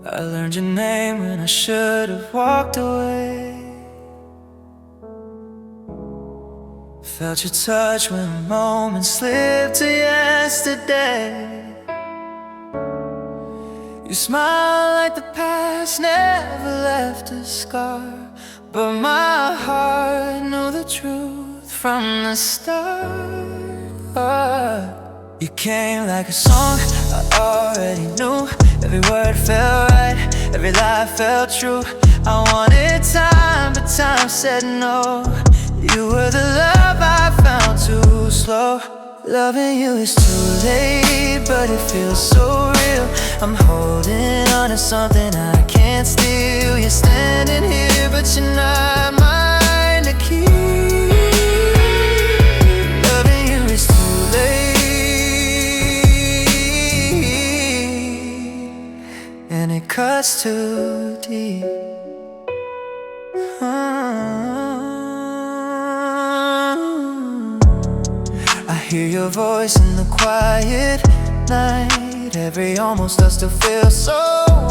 I learned your name when I should have walked away. Felt your touch when a moment slipped to yesterday. You smile like the past never left a scar, but my heart knew the truth from the start. You came like a song I already knew. Every word felt right, every lie felt true. I wanted time, but time said no. You were the love I found too slow. Loving you is too late, but it feels so real. I'm holding on to something I can't steal. You're standing here, but you're not mine to keep. Loving you is too late, and it cuts too deep. I hear your voice in the quiet night. Every almost does still feel so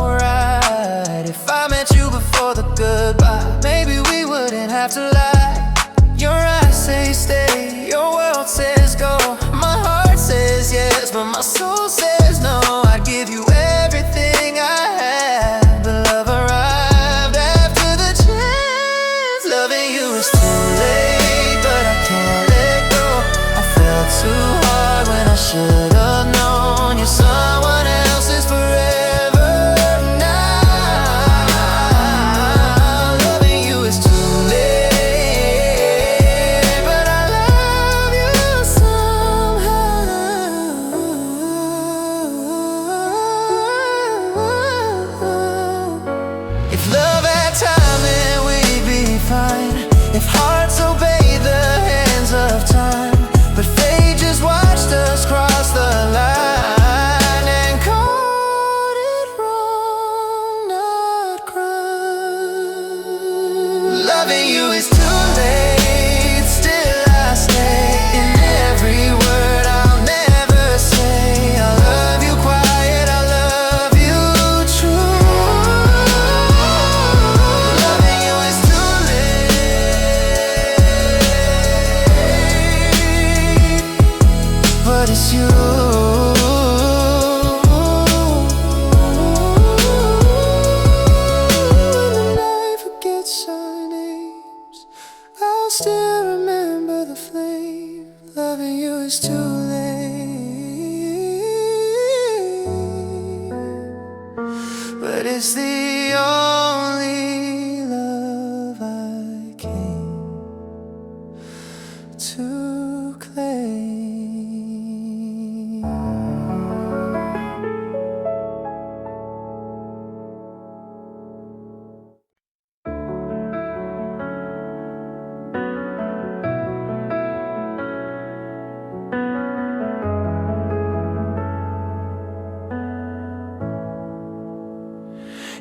right. If I met you before the goodbye, maybe we wouldn't have to lie. Your eyes say stay, your world says go. My heart says yes, but my soul says no. I'd give you everything I had, but love arrived after the chance. Loving you is too late, but I can't let go. I felt too hard when I should've known. You're someone else's forever now. Loving you is too late, but I love you somehow. If love had time, then we'd be fine. If hearts obey the hands of time, but fate just watched us cross the line and called it wrong, not crime. Loving you is too late, still I stay in every word I'll never say. I love you quiet, I love you true. Loving you is too late, but it's you. When the night forgets our names, I'll still remember the flame. Loving you is too late, but it's the only love I came to claim.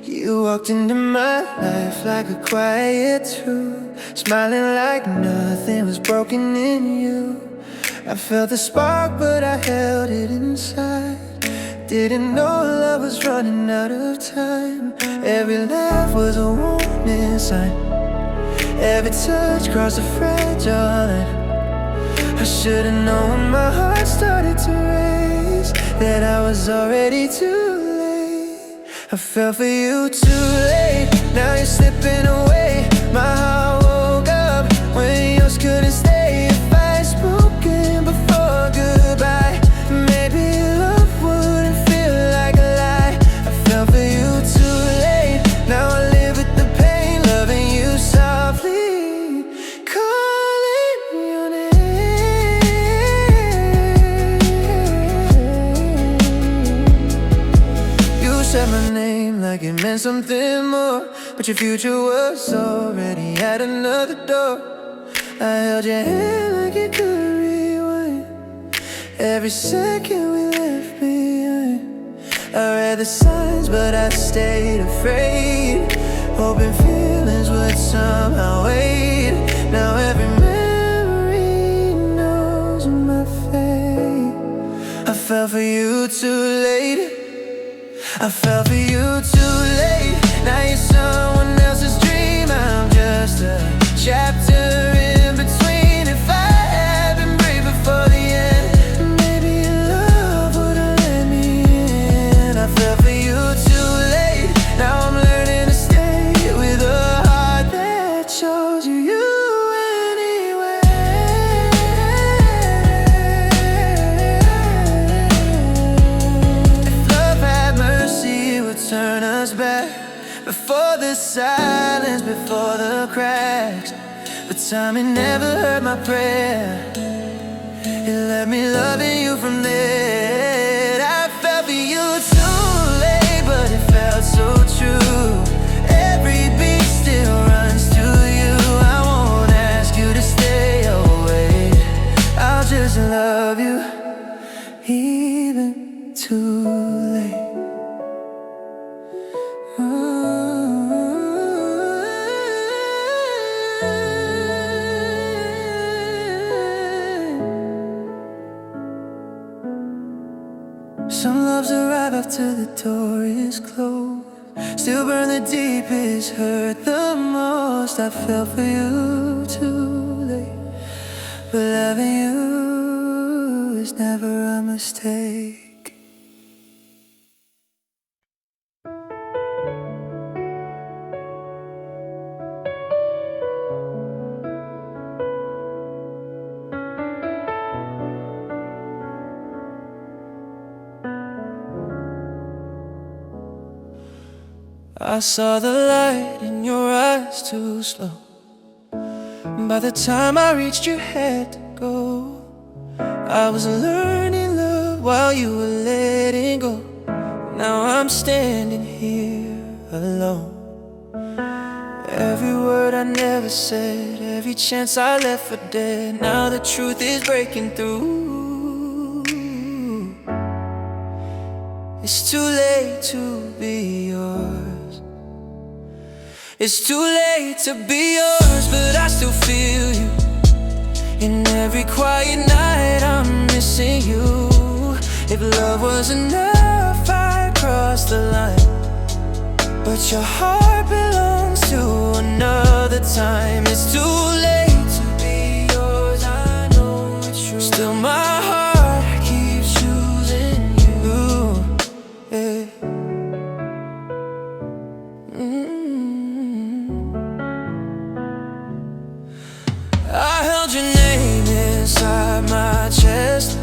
You walked into my life like a quiet truth, smiling like nothing was broken in you. I felt the spark, but I held it inside. Didn't know love was running out of time. Every laugh was a warning sign. Every touch crossed a fragile line. I should've known when my heart started to race that I was already too late. I fell for you too late. Now you're slipping away. My heart woke up when yours couldn't stay. If I had spoken before goodbye, maybe love wouldn't feel like a lie. I fell for you too late. Now I live with the pain, loving you softly, calling your name. You said my name like it meant something more, but your future was already at another door. I held your hand like it could rewind every second we left behind. I read the signs, but I stayed afraid, hoping feelings would somehow wait. Now every memory knows my fate. I fell for you too late. I fell for you too late. Now you're someone else's dream. I'm just a chapter in between. If I had been brave before the end, maybe your love would've let me in. I fell for you too late. Now I'm learning to stay with a heart that chose you anyway. If love had mercy, it would turn us back. Before the silence, before the cracks. But time, it never heard my prayer. It left me loving you from there. I fell for you too late, but it felt so true. Every beat still runs to you. I won't ask you to stay away. I'll just love you, even too late. Some loves arrive after the door is closed, still burn the deepest, hurt the most. I fell for you too late, but loving you is never a mistake. I saw the light in your eyes too slow. By the time I reached you had to go. I was learning love while you were letting go. Now I'm standing here alone. Every word I never said, every chance I left for dead. Now the truth is breaking through. It's too late to be yours. It's too late to be yours, but I still feel you. In every quiet night I'm missing you. If love was enough, I'd cross the line. But your heart belongs to another time. It's too late to be yours, I know it's true. Still my heart keeps choosing you. Yeah. I held your name inside my chest,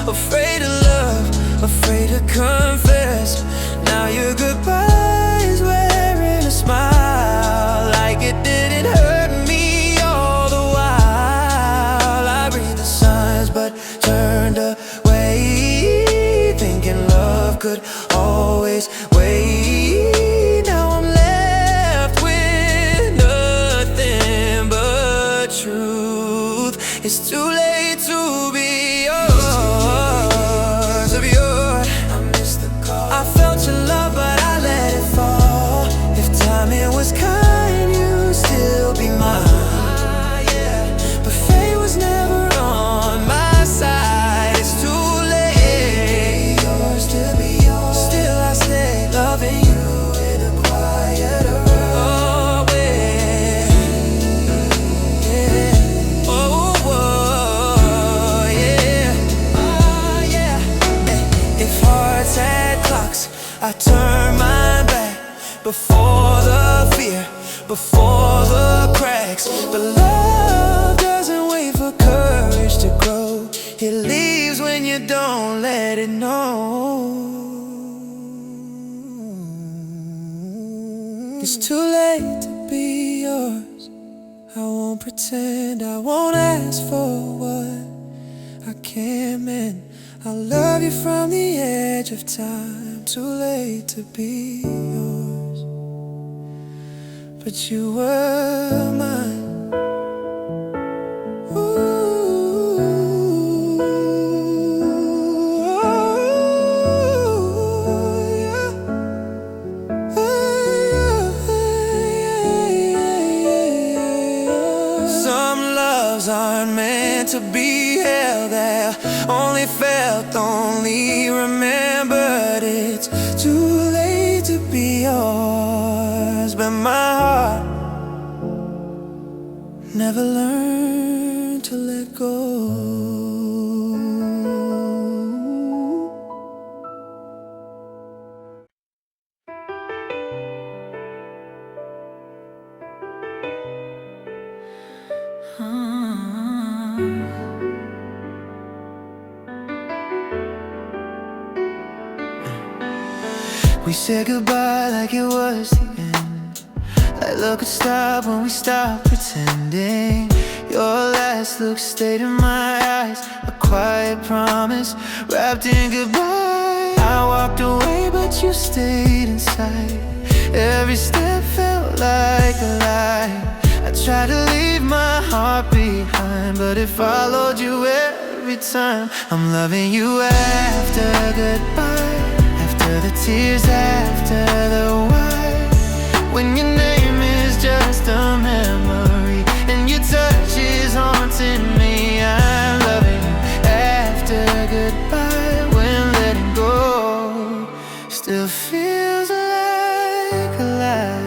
afraid of love, afraid to confess. Now your goodbye is wearing a smile, like it didn't hurt me all the while. I read the signs but turned away, thinking love could always wait. Now I'm left with nothing but truth. It's too late to be yours, of yours. I missed the call. I felt your love, but I let it fall. If timing was kind, you'd still be mine. But fate was never on my side. It's too late. Yours to be yours. Still I stay loving you in a quieter world. I turn my back before the fear, before the cracks. But love doesn't wait for courage to grow. It leaves when you don't let it know. It's too late to be yours. I won't pretend, I won't ask for what I can't mend. I'll love you from the edge of time. Too late to be yours, but you were mine. Ooh, yeah. Some loves aren't meant to be held there, only felt, only remembered. It's too late. but my heart never learned to let go. We said goodbye like it was the end, like love could stop when we stopped pretending. Your last look stayed in my eyes, a quiet promise wrapped in goodbye. I walked away but you stayed inside. Every step felt like a lie. I tried to leave my heart behind, but it followed you every time. I'm loving you after goodbye, after the tears, after the why. When your name is just a memory and your touch is haunting me. I'm loving you after goodbye, when letting go still feels like a lie.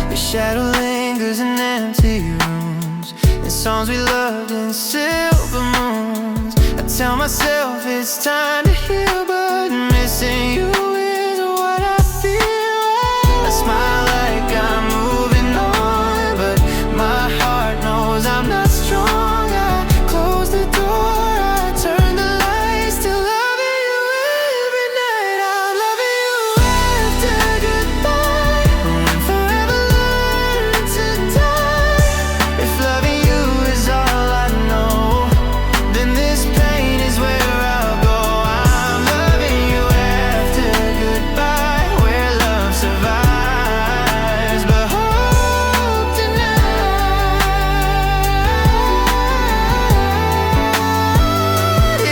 Your shadow lingers in empty rooms, and songs we loved in silver moons. I tell myself it's time to heal, but missing you is what I feel. I smile like I'm moving on, but my heart knows I'm not strong. I close the door, I turn the lights, still loving you every night. I'm loving you after goodbye, when forever learn to die. If loving you is all I know, then this pain is where I'll go. I'm loving you after goodbye, where love survives, but hope denied.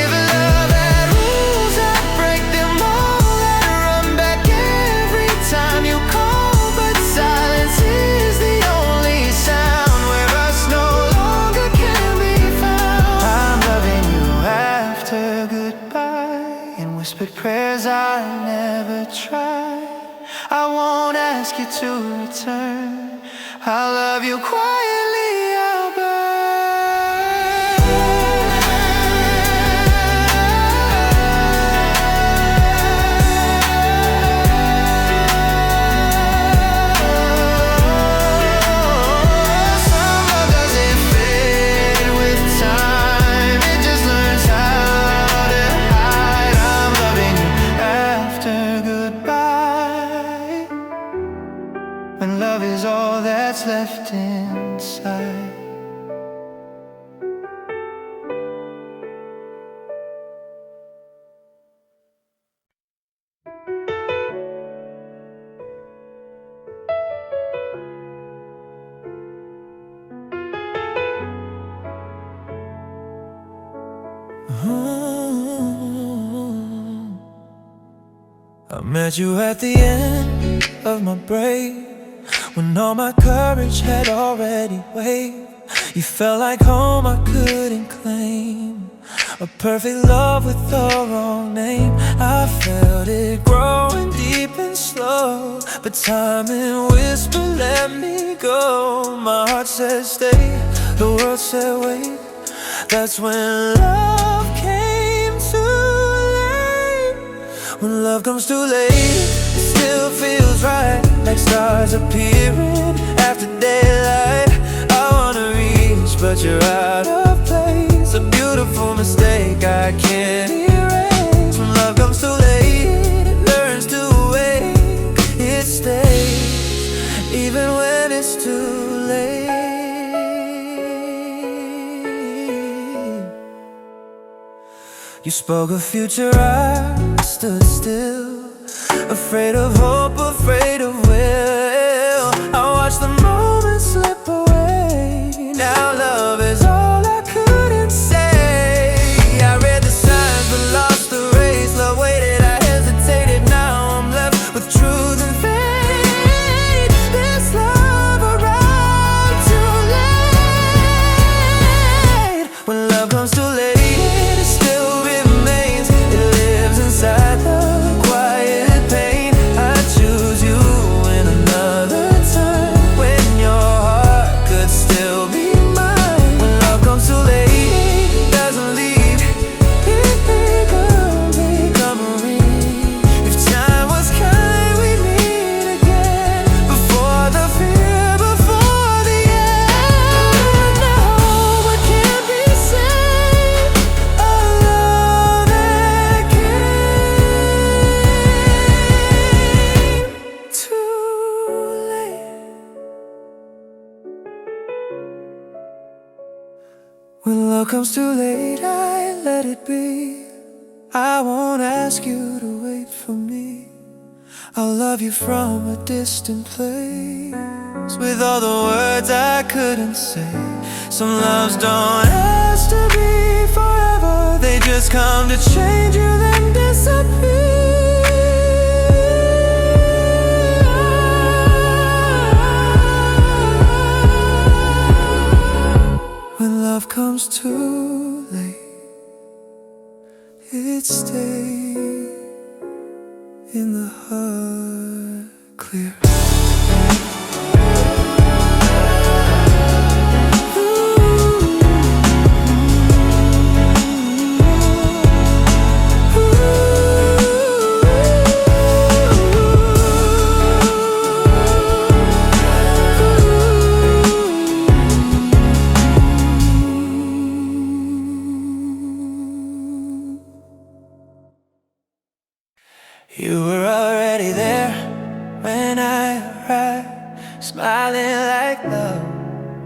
If love had rules, I'd break them all. I'd run back every time you call, but silence is the only sound where us no longer can be found. I'm loving you after goodbye, in whispered prayers I never tried. I won't ask you to return, I'll love you quietly, I'll Some love doesn't fade with time, it just learns how to hide. I'm loving you after goodbye, when love is all that's left inside. I met you at the end of my break, when all my courage had already waved. You felt like home I couldn't claim, a perfect love with the wrong name. I felt it growing deep and slow, but time and whisper let me go. My heart said stay, the world said wait. That's when love came too late. When love comes too late, it still feels right, like stars appearing after daylight. I wanna reach, but you're out of place. A beautiful mistake I can't erase. When love comes too late, it learns to wait. It stays, even when it's too late. You spoke of future, I stood still, afraid of hope, afraid of will. I watched the moments slip away. Now love is all I couldn't say. I read the signs but lost the race. Love waited, I hesitated, now I'm left with truth and faith. This love arrived too late. When love comes too late, it still remains. It lives inside love comes too late, I let it be. I won't ask you to wait for me. I'll love you from a distant place, with all the words I couldn't say. Some loves don't ask to be forever, they just come to change you, then disappear. When love comes too late, it stays in the heart clear. You were already there when I arrived, smiling like love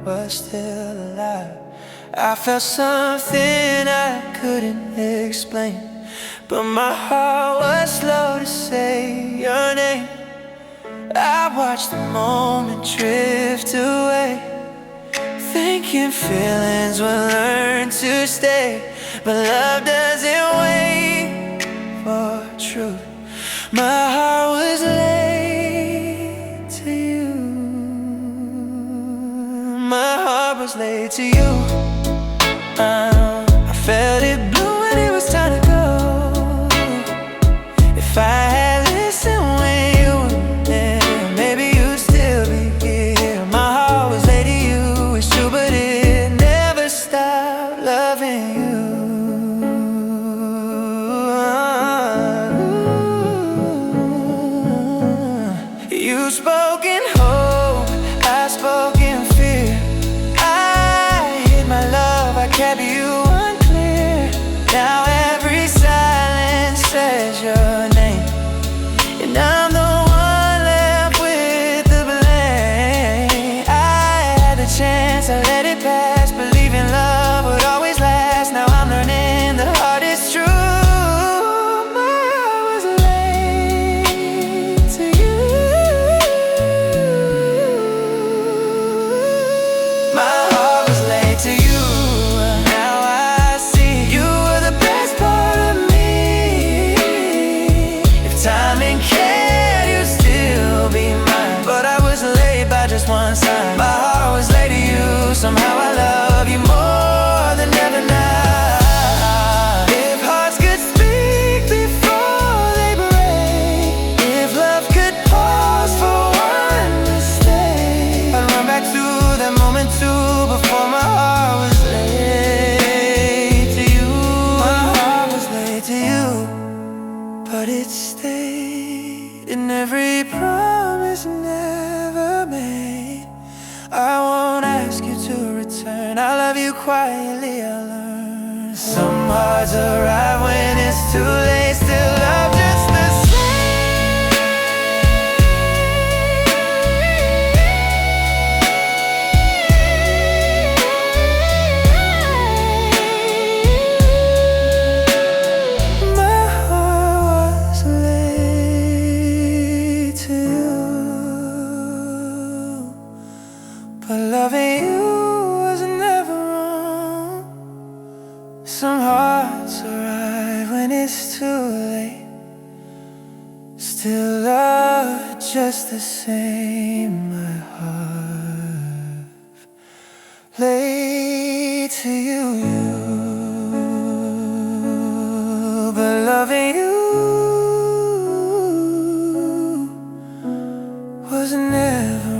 was still alive. I felt something I couldn't explain, but my heart was slow to say your name. I watched the moment drift away, thinking feelings would learn to stay. But love doesn't wait for truth. My heart was late to you. My heart was late to you. I felt it blue when it was time to go. If I had listened when you were there, maybe you'd still be here. My heart was late to you, it's true, but it never stopped loving you. You spoke in hope, I spoke in fear. I hid my love, I kept you unclear. Now every silence says your name, and I'm the one left with the blame. I had the chance, I let it pass, believing love would always last. Now I'm learning the heart is true. One sign. My heart was late to you. Somehow I love you more than ever now. If hearts could speak before they break, if love could pause for one mistake, I'd run back to that moment too, before my heart was late to you. My heart was late to you, but it stayed in every promise never made. I won't ask you to return, I love you quietly, I learn. Some hearts arrive when it's too late, still love just the same. My heart was late to you, but loving you was never wrong. Some hearts arrive when it's too late, still love just the same. My heart late to you, but loving you was never wrong.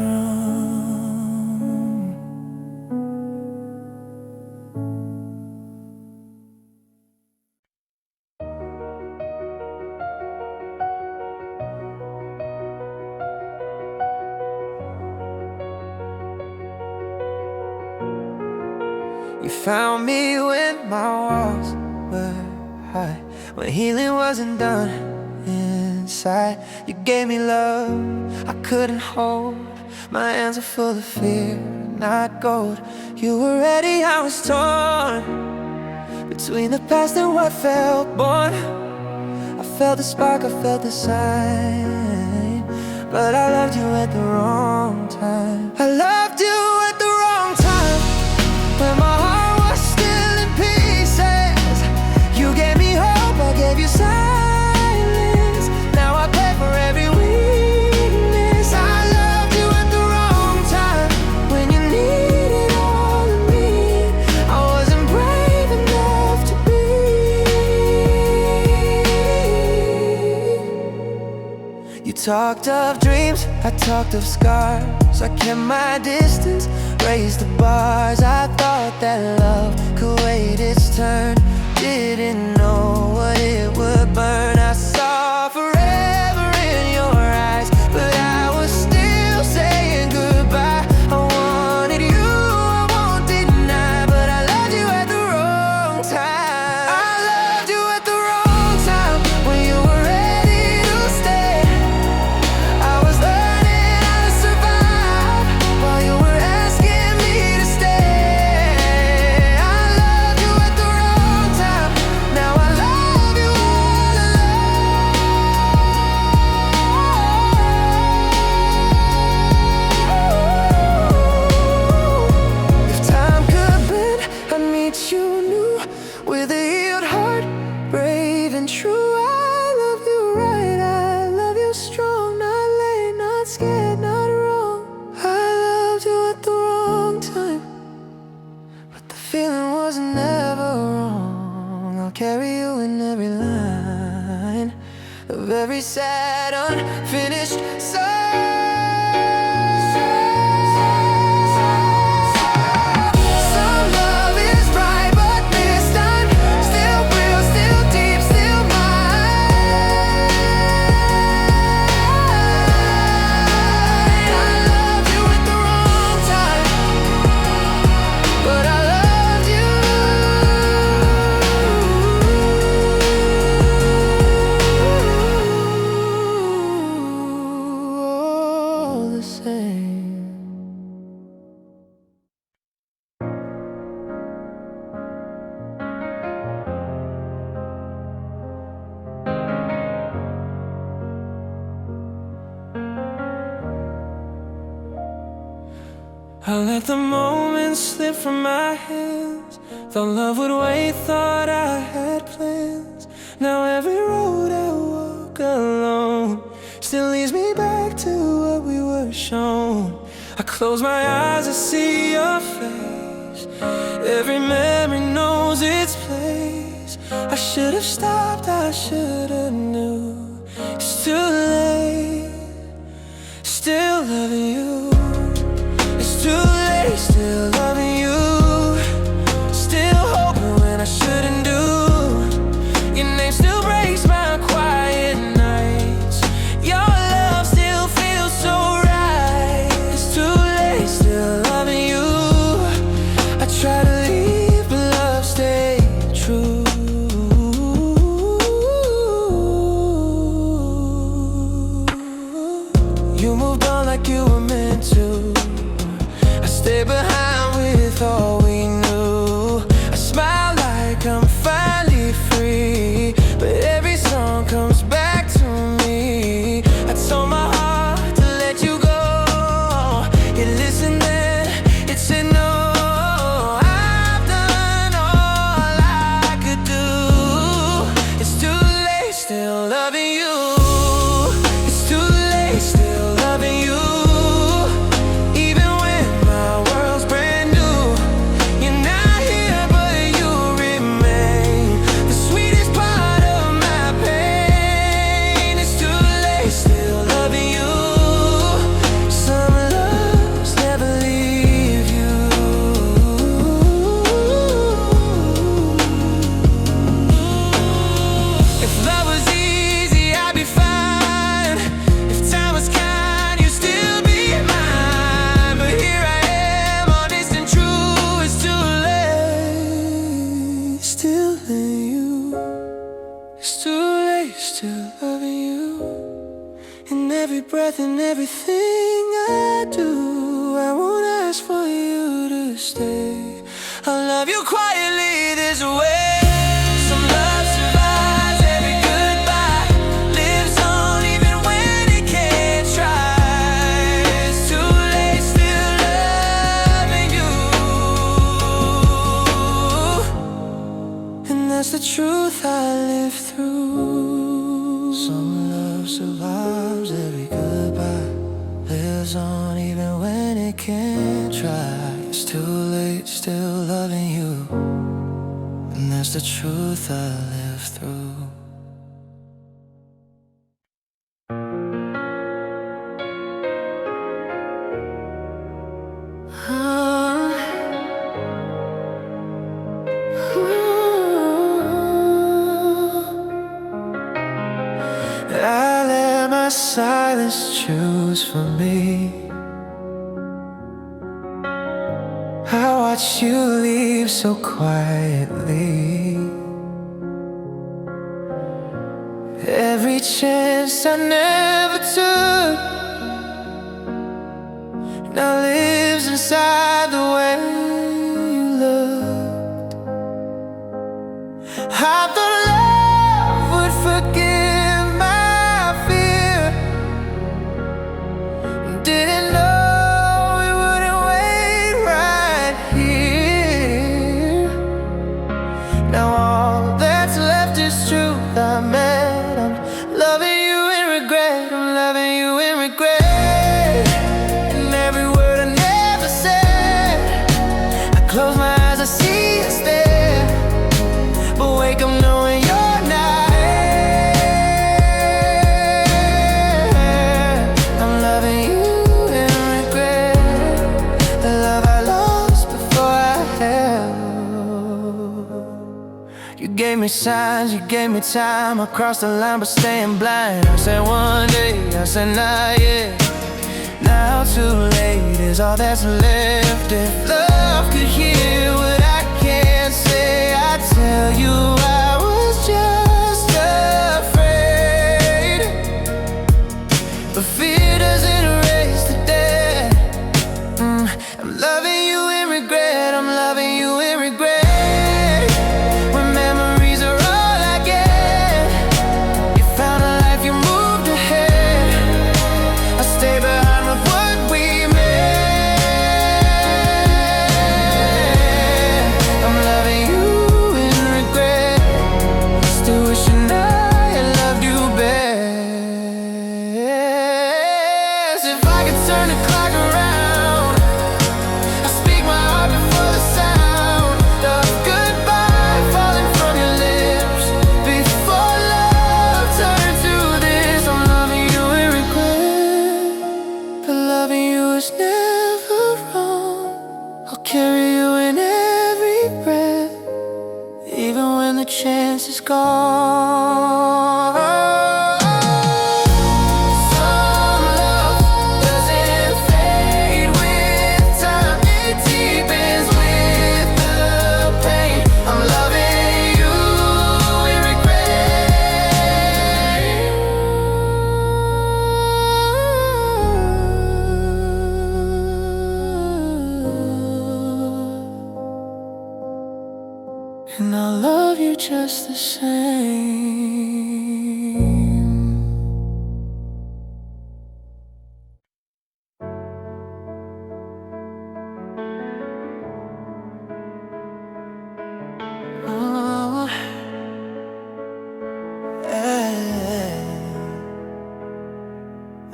You found me when my walls were high, when healing wasn't done inside. You gave me love I couldn't hold, my hands are full of fear. not gold. You were ready, I was torn between the past and what felt born. I felt the spark, I felt the sign, but I loved you at the wrong time. I loved you at the wrong time, when my heart was still in pieces. You gave me hope, I gave you silence. Now I pay for every weakness. I loved you at the wrong time, when you needed all of me. I wasn't brave enough to be. You talked of dreams, I talked of scars. I kept my distance, raised the bars. I thought that love could wait its turn, didn't know what it would burn. I saw forever in your eyes, but I was still saying goodbye. I wanted you, I won't deny, but I loved you at the wrong time. I loved you at the wrong time, when you were ready to stay. I was learning how to survive, while you were asking me to stay. I loved you at the wrong time, now I love you all alone. If time could bend, I'd meet you new, with a healed heart, brave and true. I love you right, I love you strong, not late, not scared, not wrong. I loved you at the wrong time, but the feeling was never wrong. I'll carry you in every line of every sad, unfinished song. Some love is right, but this time still real, still deep, still mine. I loved you at the wrong time, but I loved you all the same. I let the moments slip from my hands. Thought love would wait, thought I had plans. Now every road I walk alone still leads me back to what we were shown. I close my eyes, I see your face. Every memory knows its place. I should have stopped, I should have knew. It's too late, still loving you. It's too late, still loving you. Still hoping when I shouldn't do. Your name still breaks my quiet nights. Your love still feels so right. It's too late, still loving you. I try to leave, but love stayed true. You moved on like you were meant to. I stay behind with all we knew. I smile like I'm finally free, but every song comes back to me. I told my heart to let you go. You listened then, it said no. I've done all I could do. It's too late, still loving you. It's too late, still loving you. Breath and everything I do, I won't ask for you. you quietly this way. Some love survives every goodbye, lives on even when it can't try. It's too late, still loving you, and that's the truth I live through. Some love survives every goodbye, lives on even when it can't try. It's too late, still loving you, and that's the truth I live through. I let my silence choose for me. I watched you leave so quietly. Every chance I never took now lives inside the way you looked. I thought love would forgive my fear, didn't know it wouldn't wait right here. Now all that's left is truth I'm at. I'm loving you in regret, I'm loving you in regret. And every word I never said, I close my eyes, I see you stare, but wake up knowing you're not here. I'm loving you in regret, the love I lost before I held. You gave me signs, you gave me time. I crossed the line but staying blind. I said one day, I said not yet. Now too late is all that's left. If love could hear what I can't say, I'd tell you I was just afraid. But fear doesn't erase the dead. I'm loving you in regret, I'm loving you in regret. When memories are all I get, you found a life, you moved ahead. I stay behind with what we made. I'm loving you in regret, still wishing I had loved you best. If I could turn the clock around, I'd speak my heart before the sound of goodbye falling from your lips. Before love turned to this, I'm loving you in regret, but loving you is never wrong. I'll carry you in every breath, even when the chance is gone. Some love doesn't fade with time, it deepens with the pain. I'm loving you in regret, and I'll love you just the same. Oh,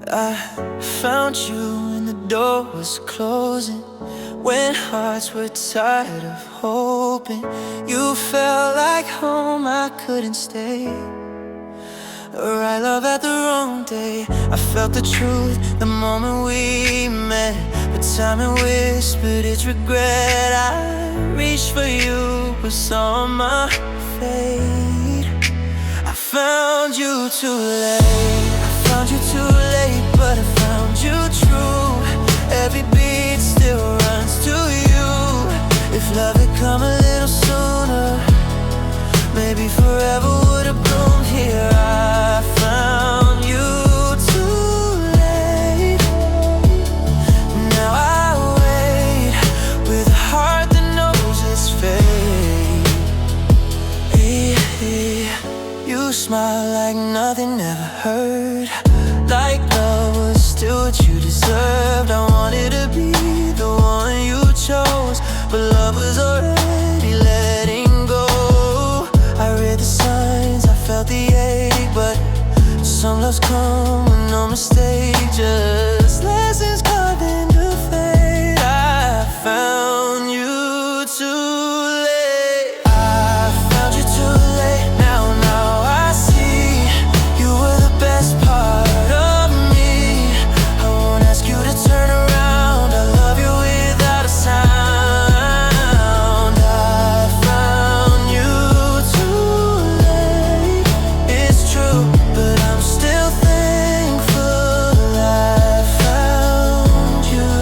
I found you when the door was closing, when hearts were tired of hoping. You felt like home, I couldn't stay. Right love at the wrong day. I felt the truth the moment we met, but time had whispered its regret. I reached for you but saw my fate. I found you too late, I found you too late, but I found you true. Every beat still runs to you. If love had come a little sooner, maybe forever would have bloomed here. I found you too late. Now I wait with a heart that knows it's fate. You smile like nothing ever hurt, like love was still what you deserved. I wanted to be the one you chose, but love was already letting go. I read the signs, I felt the ache, but some loves come with no mistake, just lessons carved into fate. I found you too late. I found you too late. Now I see you were the best part of me. I won't ask you to turn around. I love you without a sound. I found you too late. It's true, but I'm still thankful I found you.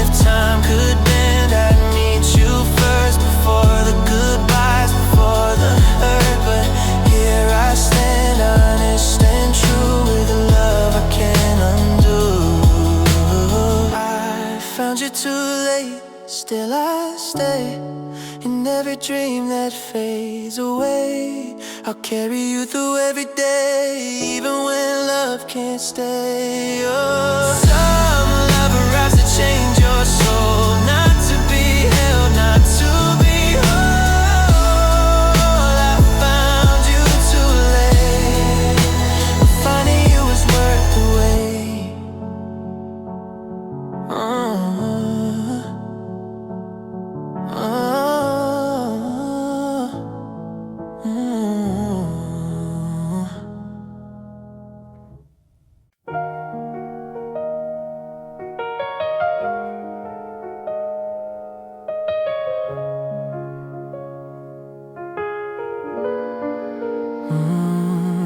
If time could bend, I'd meet you first, before the goodbyes, before the hurt. But here I stand, honest and true, with a love I can't undo. I found you too late, still I stay in every dream that fades away. I'll carry you through every day, even when love can't stay. Oh, some love arrives to change your soul, not to be held, not to be whole. I found you too late, but finding you was worth the wait.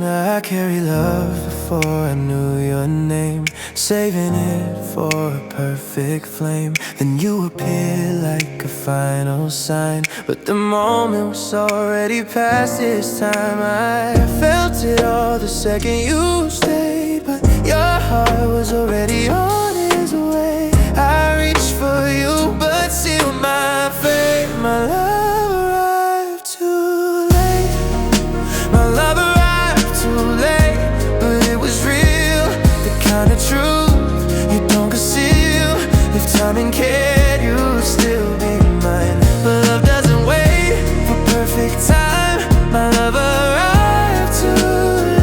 I carry love before I knew your name, saving it for a perfect flame. Then you appear like a final sign, but the moment was already past this time. I felt it all the second you stayed, but your heart was already on its way. I reached for you, but sealed my fate. My love arrived too late. My love arrived too late, but it was real, the kind of truth you don't conceal. If time and care, you'd still be mine. But love doesn't wait for perfect time. My love arrived too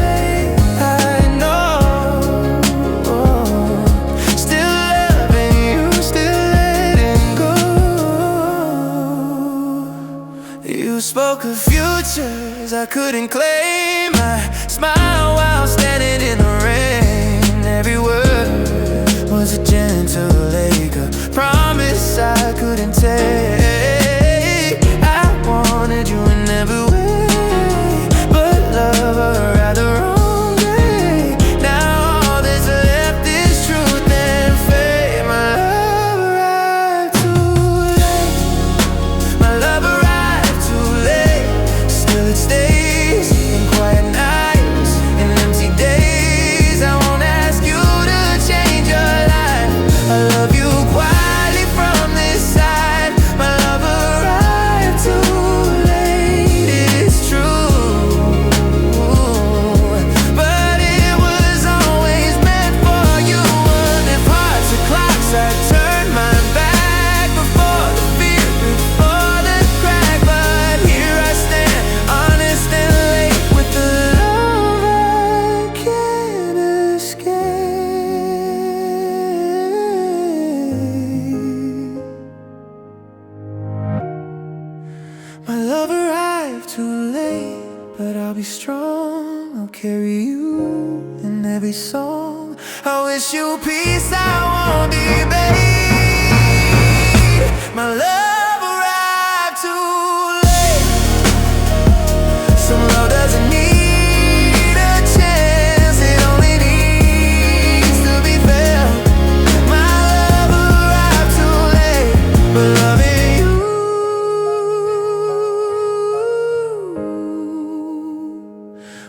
late. I know, still loving you, still letting go. You spoke of futures I couldn't claim. I smile while standing in the rain. Every word was a gentle ache, a promise I couldn't take. I wanted you in every way, but love arrived the wrong day. Now all that's left is truth and fate. My love arrived too late. My love arrived too late. Still it stays in quiet nights, in empty days. I won't ask you to change your life. I love you quietly from this side. My love arrived too late, it's true, but it was always meant for you. And if hearts are clocks, I turn mine back, before the fear, before the crack. But here I stand, honest and late, with the love I can't escape. My love arrived too late, but I'll be strong. I'll carry you in every song. I wish you peace, I won't debate. My love arrived too late. Some love doesn't need a chance, it only needs to be felt. My love arrived too late, but loving you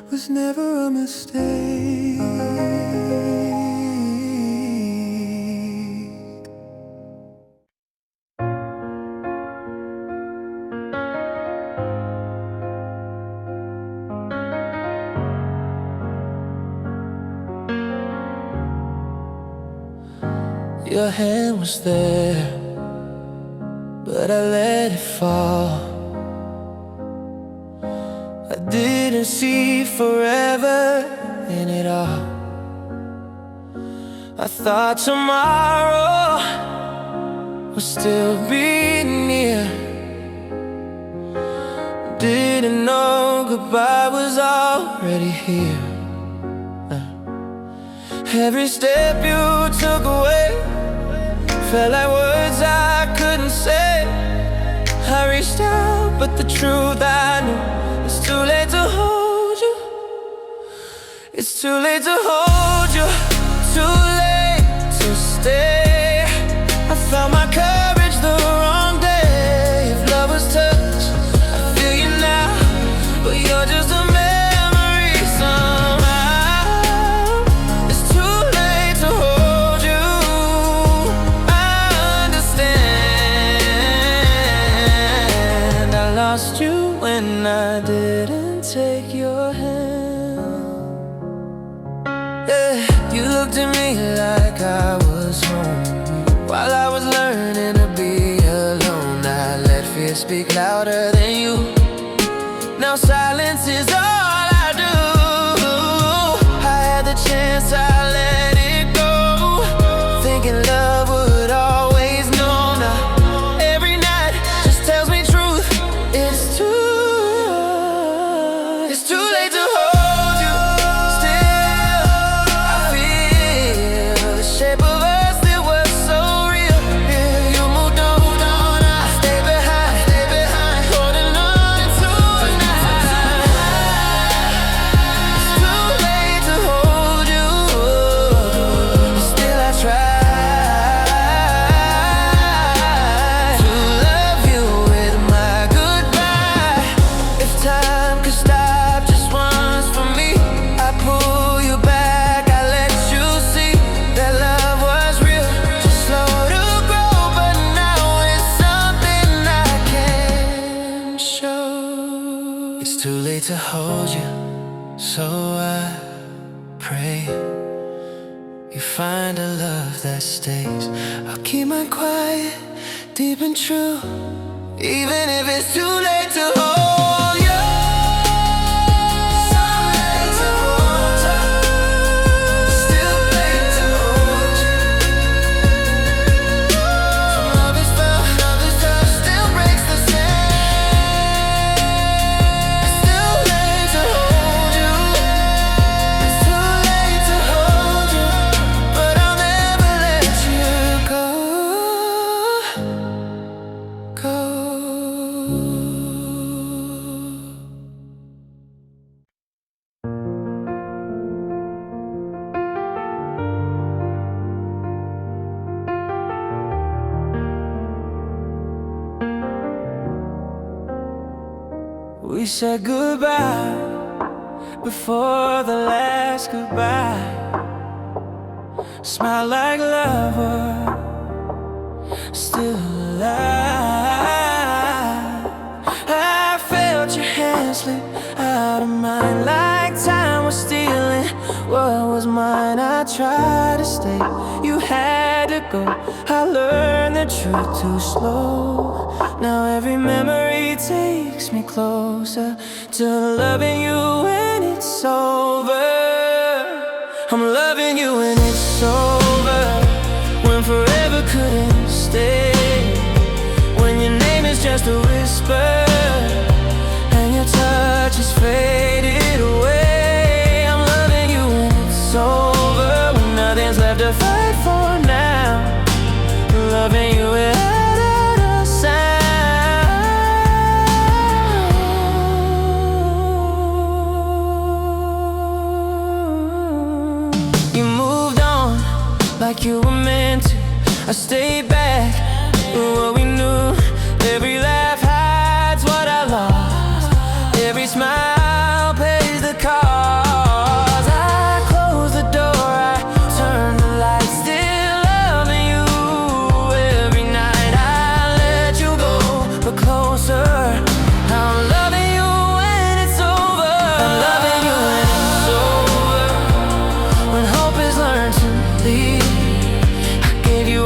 was never a mistake. Your hand was there, but I let it fall. I didn't see forever in it all. I thought tomorrow would still be near. Didn't know goodbye was already here. Every step you took away felt like words I couldn't say. I reached out, but the truth I knew, it's too late to hold you. It's too late to hold you, too late to stay. I found my courage the wrong day. If love was touch, I feel you now, but you're just a memory somehow. It's too late to hold you. I understand. I lost you when I didn't take your hand. Yeah, you looked at me like I was home. While I was learning to be alone, I let fear speak louder than you. Now silence is all I do. I had the chance, I let it go, thinking love would always know. Now every night just tells me truth. It's too late to hold you. Still, I feel the shape of us that was so real. Yeah, you moved on, I stay behind, holding on tonight. It's too late to hold you. Still I try to love you with my goodbye. If time could stop just once for me, I'd pull you back, I let you see that love was real, just slow to grow, but now it's something I can show. It's too late to hold you, so I pray you find a love that stays. I'll keep mine quiet, deep and true, even if it's too late to hold you. Still late to hold you. Some love is felt, others touch, still breaks the same. It's too late to hold you. It's too late to hold you, but I'll never let you go. We said goodbye before the last goodbye. Smile like lovers still alive. I felt your hand slip out of mine like time was stealing what was mine. I tried to stay, you had to go. I learned the truth too slow. Now every memory takes me closer to loving you when it's over. I'm loving you when it's over, when forever couldn't stay, when your name is just a whisper and your touch is faded away. I'm loving you when it's over, when nothing's left to fight for now. Loving you without a sound. You moved on like you were meant to. I stayed back with what we knew. Every laugh hides what I lost. Every smile pays the cost. I closed the door, I turned the lights, still loving you. Every night I let you go, but closer. I'm loving you when it's over. I'm loving you when it's over, when hope has learned to leave. I gave you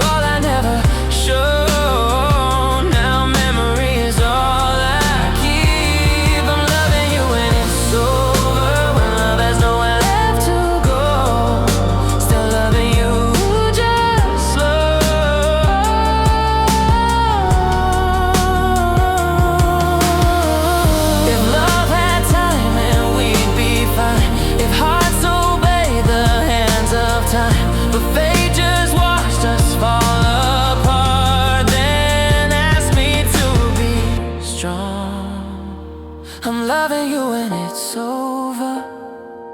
loving you when it's over,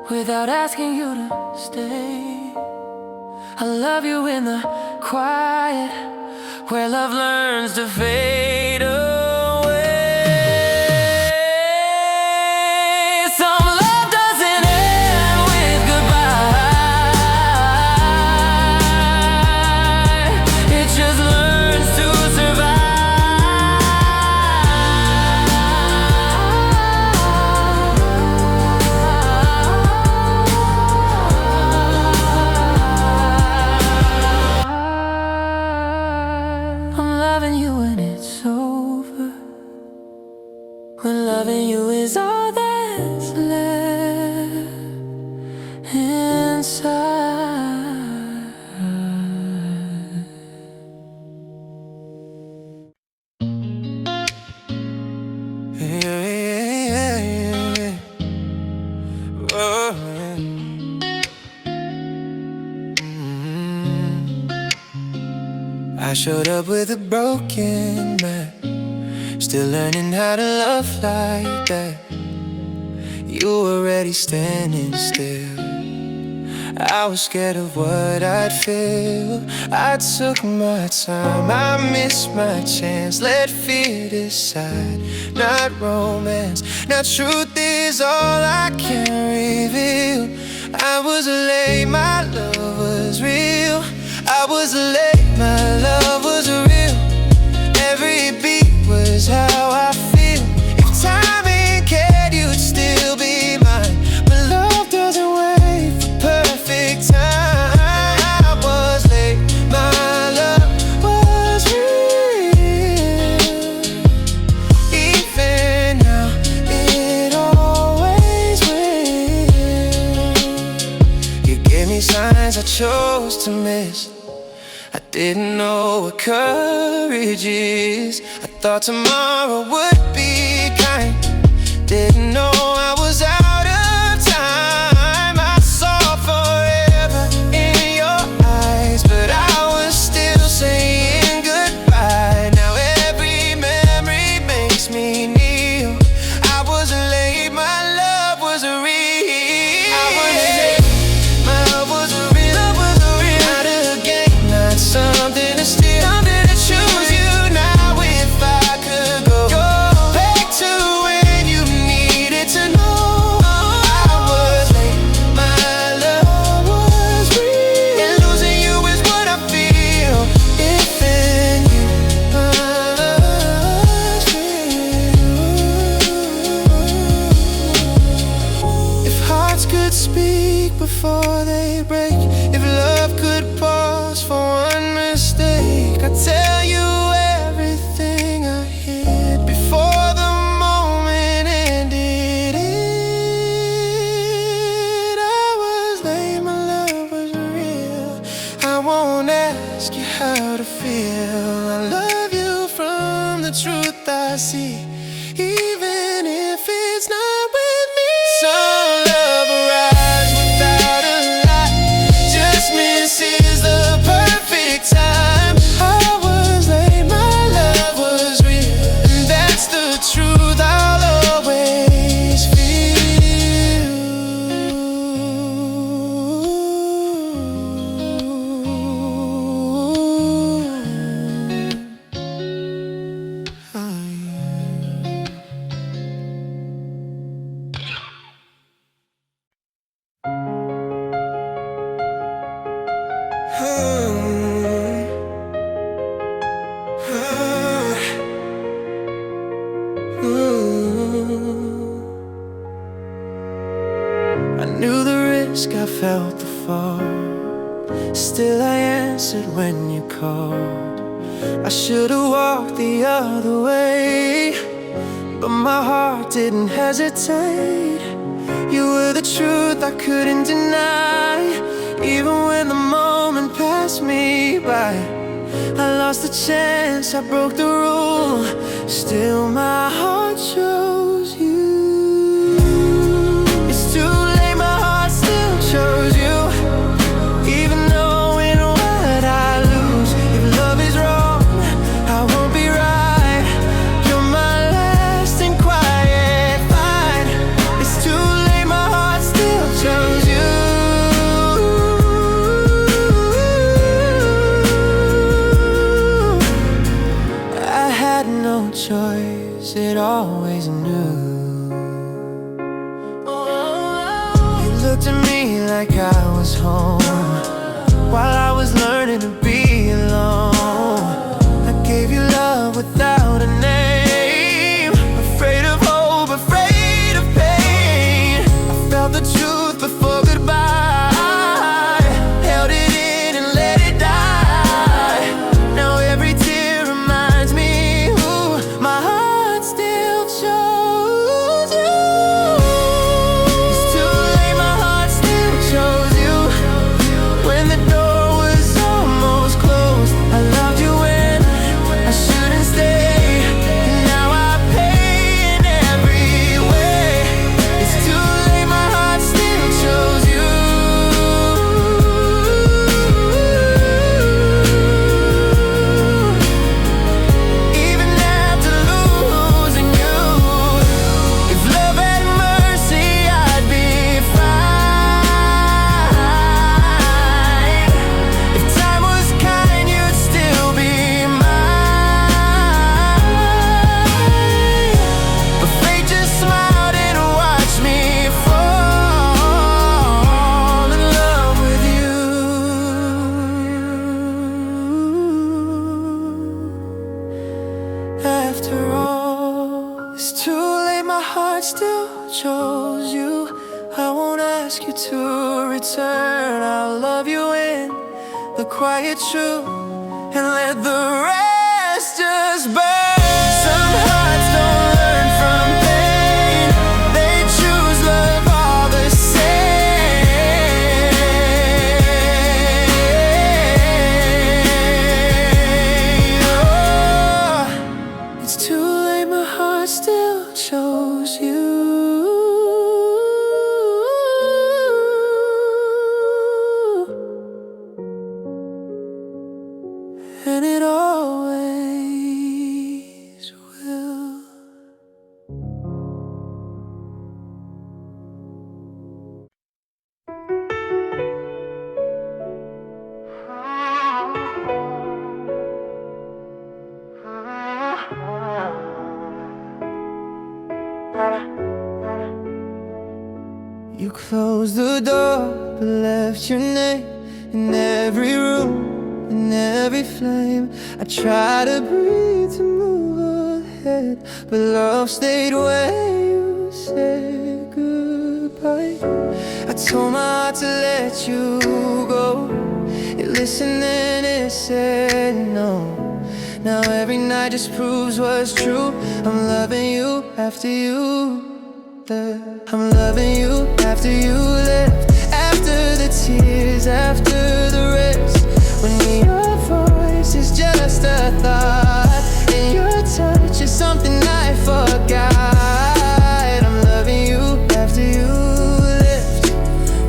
without asking you to stay. I love you in the quiet, where love learns to fade away. Some love doesn't end with goodbye, it just learns to when loving you is all that's left inside. Yeah, yeah, yeah. Oh, yeah. I showed up with a broken man, still learning how to love like that. You were already standing still. I was scared of what I'd feel. I took my time, I missed my chance. Let fear decide, not romance. Now truth is all I can reveal. I was late, my love was real. I was late, my love was real. Every beat was how I feel. If time ain't cared, you'd still be mine. But love doesn't wait for perfect time. I was late, my love was real. Even now, it always will. You gave me signs I chose to miss. I didn't know what courage is. I thought tomorrow would be kind. Didn't know I was out of time. I saw forever in your eyes, but I was still saying goodbye. Now every memory makes me kneel. I was late, my love was real. I was late, my love was real. Love was real. Not a game, not something to steal, something to choose you now. If I could go back to when you needed to know, I was late, my love was real. And losing you is what I feel. If in you, my love's real. If hearts could speak before they break, if love could pause for one mistake, I'd tell you everything I hid before the moment ended. I was late, my love was real. I won't ask you how to feel. I love you from the truth I see, even if it's not with me. Some love arrives without a lie, just misses the perfect time. I was late, my love was real, and that's the truth I'll always feel. I knew the risk, I felt the fall. Still I answered when you called. I should've walked the other way, but my heart didn't hesitate. You were the truth I couldn't deny. Even when the moment passed me by, I lost the chance, I broke the rule. Still my heart chose you. It's too late, my heart still chose you. Even knowing what I lose, if love is wrong, I won't be right. You're my last and quiet fight. looked at me like I was home while I was learning to be alone. I gave you love without a name, afraid of hope, afraid of pain. I felt the truth before goodbye, held it in and let it die. Now every tear reminds me who my heart still chose you. It's too late, my heart still chose you. When the door was almost closed, I loved you when I shouldn't stay, and now I pay in every way. It's too late, my heart still chose you. Even after losing you, if love had mercy, I'd be fine. If time was kind, you'd still be mine. But fate just smiled and watched me fall in love with you. After all, it's too late, my heart still chose you. I won't ask you to return. I'll love you in the quiet truth and let the rest just burn. Some hearts don't learn from pain, they choose love all the same. Oh, it's too late, my heart still chose you. And it always will. You closed the door, but left your name in every room, in every flame. I tried to breathe to move ahead, but love stayed where you said goodbye. I told my heart to let you go, it listened and it said no. Now every night just proves what's true. I'm loving you after you left. I'm loving you after you left. After the tears, after the rest, when your voice is just a thought and your touch is something I forgot. I'm loving you after you left,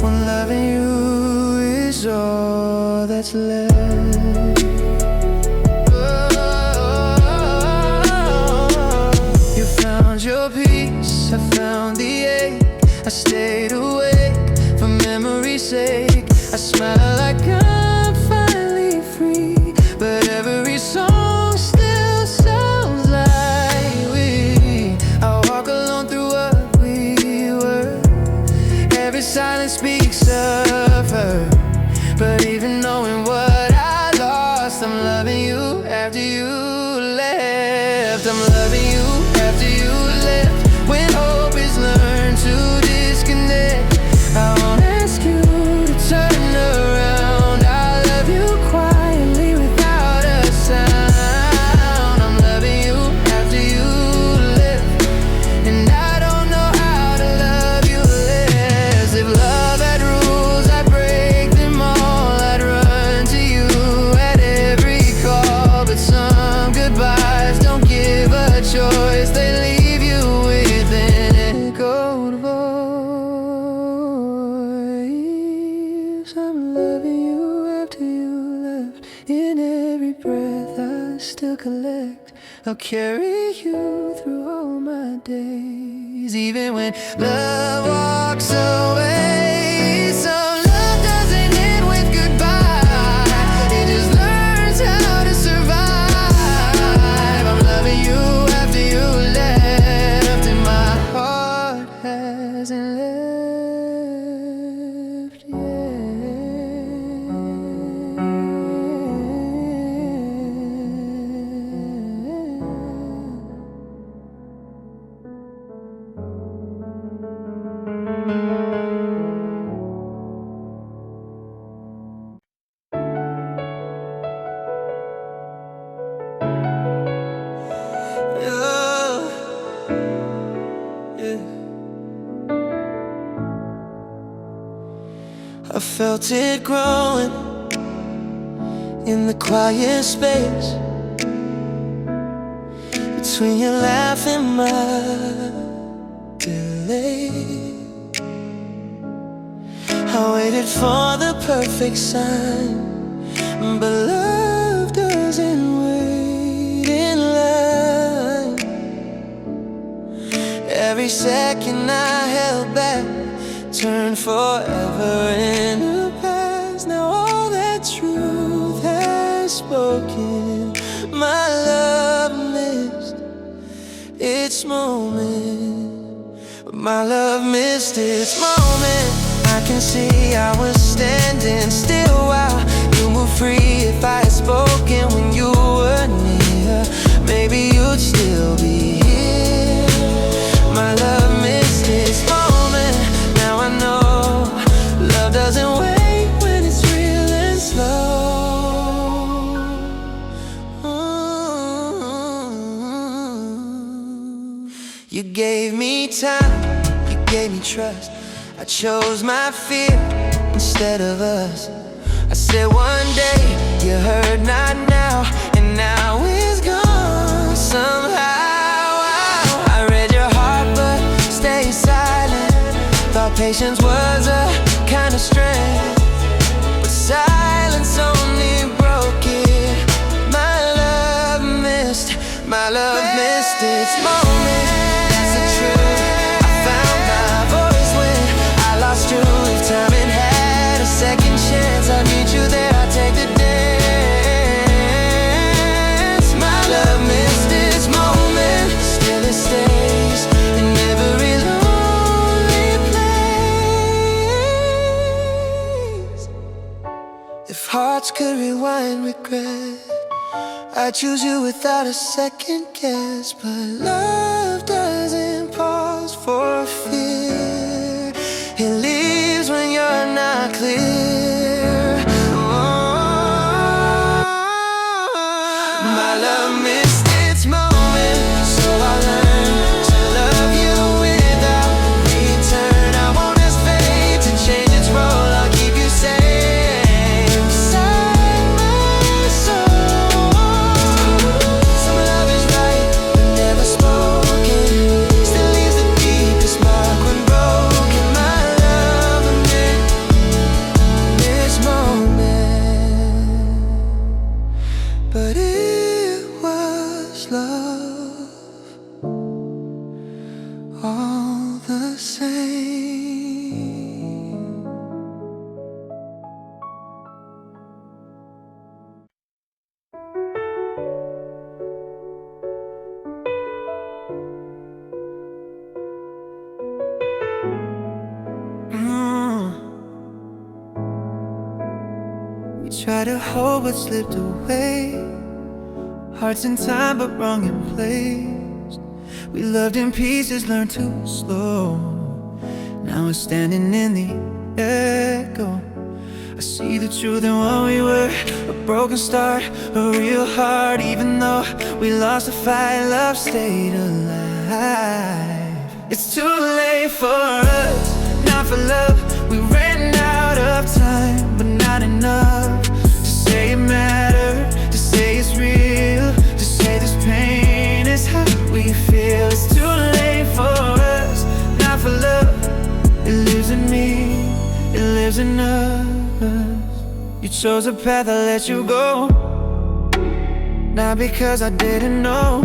when loving you is all that's left. You found your peace, I found the ache. I stayed awake for memory's sake. I smile like I'm finally free, but every song still sounds like we. I walk alone through what we were. Every silence speaks of her. But even knowing what I lost, I'm loving you after you left. I'm loving you after you left. When hope is learned to disconnect, I won't ask you to turn around. I love you quietly without a sound. I'm loving you after you left, and I don't know how to love you less. If love had rules, I'd break them all. I'd run to you at every call, but some goodbyes don't give a choice. They leave you with an echoed voice. I'm loving you after you left. In every breath I still collect. I'll carry you through all my days, even when love walks away. Some love doesn't end with goodbye, it just learns how to survive. I'm loving you after you left, and my heart hasn't left. I felt it growing in the quiet space between your laugh and my delay. I waited for the perfect sign, but love doesn't wait in line. Every second I held back turned forever into past. Now all that truth has spoken. My love missed its moment, but my love missed its moment. I can see I was standing still while you moved free. If I had spoken when you were near, maybe you'd still be here. My love missed its moment. Now I know love doesn't wait when it's real and slow. You gave me time, you gave me trust. I chose my fear instead of us. I said one day, you heard not now, and now it's gone somehow. I read your heart but stayed silent. Thought patience was a kind of strength, but silence only broke it. My love missed its moment. That's the truth. I found my voice when I lost you. If time had a second chance, I'd meet you there. I'd take the dance. My love missed its moment. Still it stays in every lonely place. If hearts could rewind regret, I'd choose you without a second guess. But love doesn't pause for fear. It leaves when you're not clear. Oh, my love missed its moment, so I learned to love you without return. I won't ask fate to change its role. I'll keep you safe beside my soul. Some love is right, but never spoken. Still leaves the deepest mark when broken. My love amid this moment, but it was love all the same. We try to hold what slipped away, hearts in time but wrong in place. We loved in pieces, learned too slow. Now we're standing in the echo. I see the truth in what we were, a broken start, a real heart. Even though we lost the fight, love stayed alive. It's too late for us, not for love. We ran out of time, but not enough to say it mattered, to say it's real, to say this pain is how we feel. It's too late for us, not for love. It lives in me, it lives in us. You chose a path, I let you go, not because I didn't know,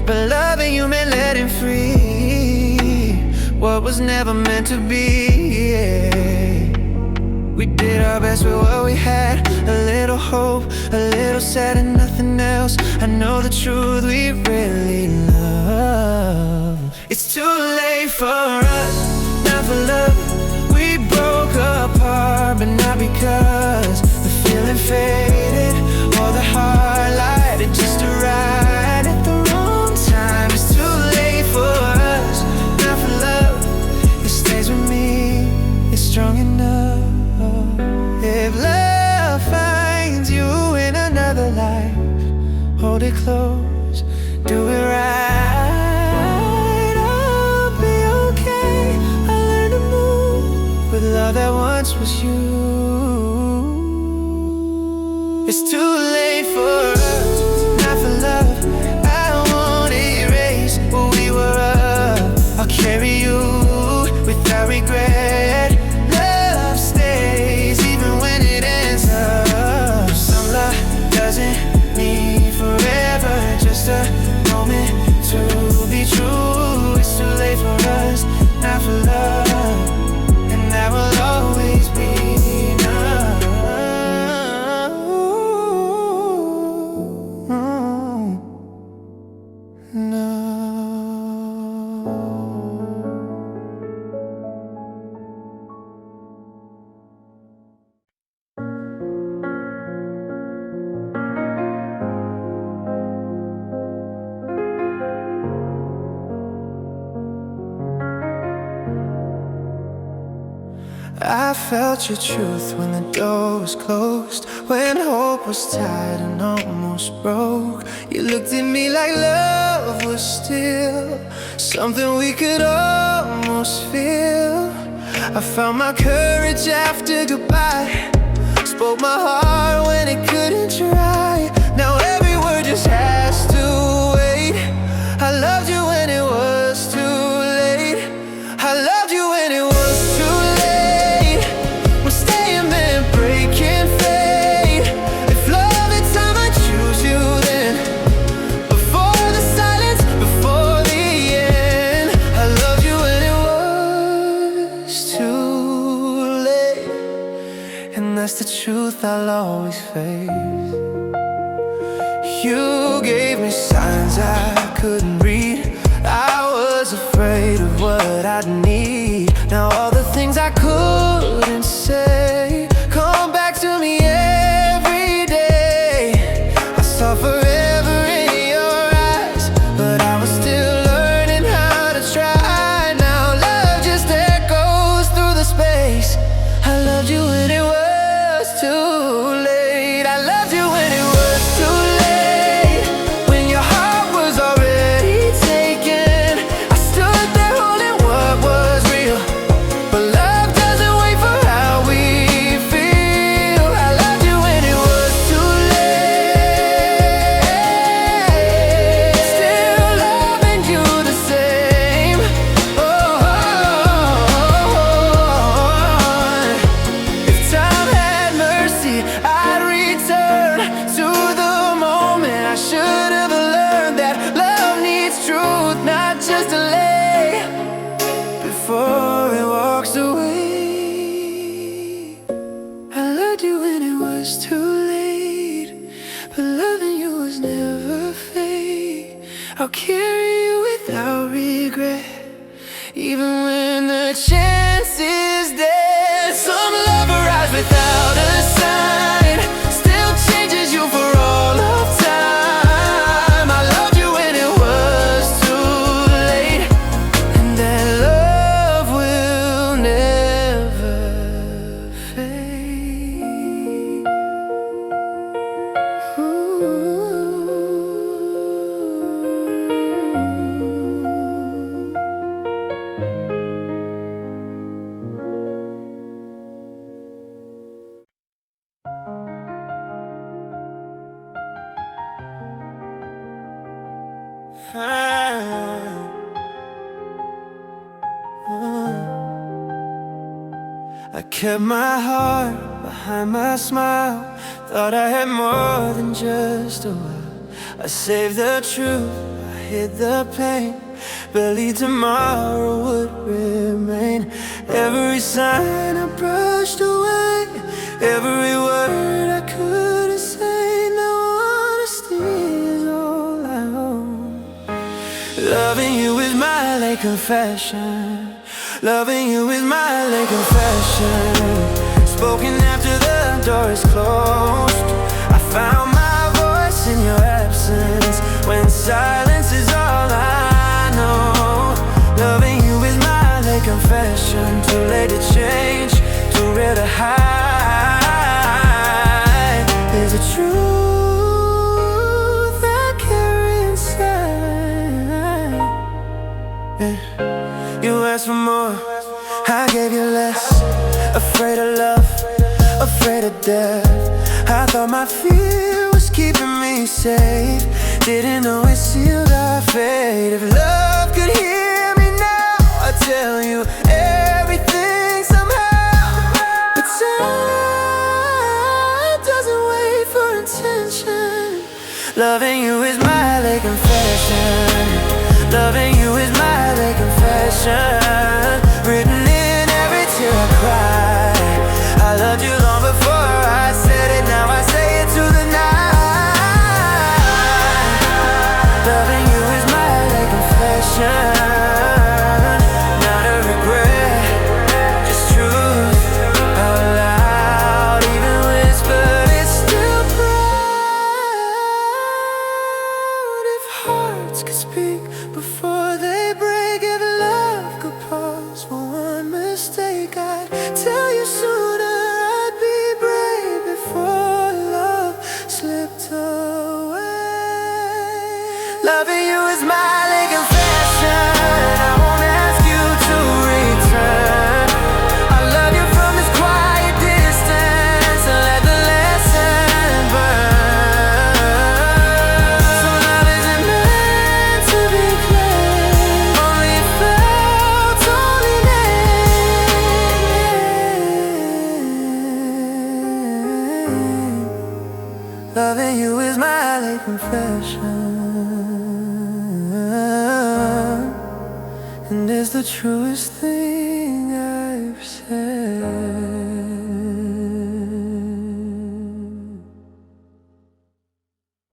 but loving you meant letting free what was never meant to be. We did our best with what we had, a little hope, a little sad and nothing else. I know the truth, we really love. It's too late for us, not for love. We broke apart, but not because the feeling faded or the heart lied. It just arrived at the wrong time. It's too late for us, not for love. It stays with me, it's strong enough. If love finds you in another life, hold it close, do it right. I'll be okay. I felt your truth when the door was closed, when hope was tired and almost broke. You looked at me like love was still something we could almost feel. I found my courage after goodbye, spoke my heart when it couldn't try. Now every word just has to wait. I loved you when it was too late. I loved you when it was too late. We're staying there, breaking fate. If love had time, I'd choose you then. Before the silence, before the end. I loved you when it was too late. And that's the truth I'll always face. You gave me signs I couldn't read. I was afraid of what I'd need. Now all the things I couldn't say come back to me every day. I saw forever in your eyes, but I was still learning how to try. Now love just echoes through the space. I loved you when it was too late. I loved you when it was too late. When your heart was already taken, I stood there holding what was real. But love doesn't wait for how we feel. I loved you when it was too late. Still loving you the same. If time had mercy, I'd return to the moment I should have learned that love needs truth, not just delay. Before it walks away, I loved you when it was too late, but loving you was never fake. I'll carry you without regret, even when the chance is dead. Some love arrives without a sign, still changes you for all of time. I loved you when it was too late, and that love will never fade. Ooh. I kept my heart behind my smile, thought I had more than just a while. I saved the truth, I hid the pain, believed tomorrow would remain. Every sign I brushed away, every word I couldn't say. Now honesty is all I own. Loving you is my late confession. Loving you is my late confession. Spoken after the door is closed. I found my voice in your absence, when silence is all I know. Loving you is my late confession. Too late to change, too rare to hide. There's a truth I carry inside. Yeah. You asked for more, I gave you less. Afraid of love, afraid of death. I thought my fear was keeping me safe, didn't know it sealed our fate. If love could hear me now, I'd tell you everything somehow. But time doesn't wait for intention. Loving you is my late confession. Loving you is my late confession. Written in every tear I cry. I loved you long before I said it. Now I say it to the night. Loving you is my late confession. Not a regret, just truth out loud. Even whispered, it's still proud. If hearts could speak before they break, if love could Loving you is my late confession, and it's the truest thing I've said.